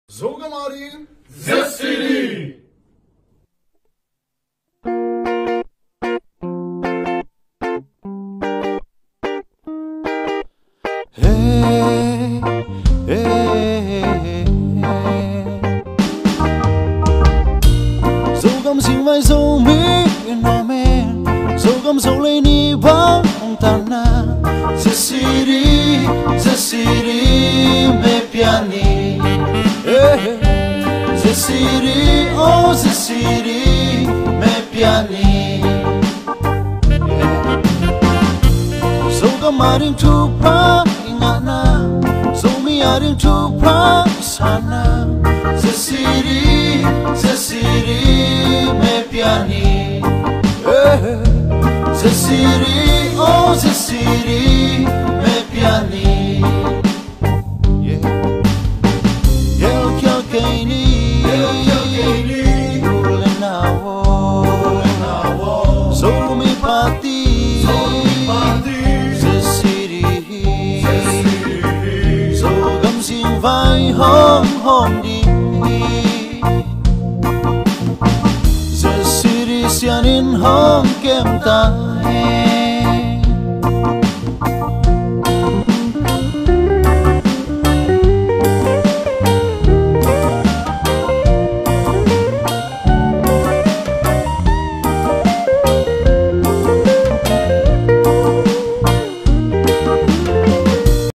Zogam ading Zesiri. Hey, hey, Zogam sing vai zo mi no men Zogam zo le ni bang tana Zesiri me piani Zesiri oh Zesiri me piani Zogam ading tu pra ingana Zomi ading tu pra sana Zesiri me piani Zesiri oh Zesiri me piani Yel kyo kaini Ulenawo Zomi pati Zogam sing vai hom di Zesiri sianin hom kem ta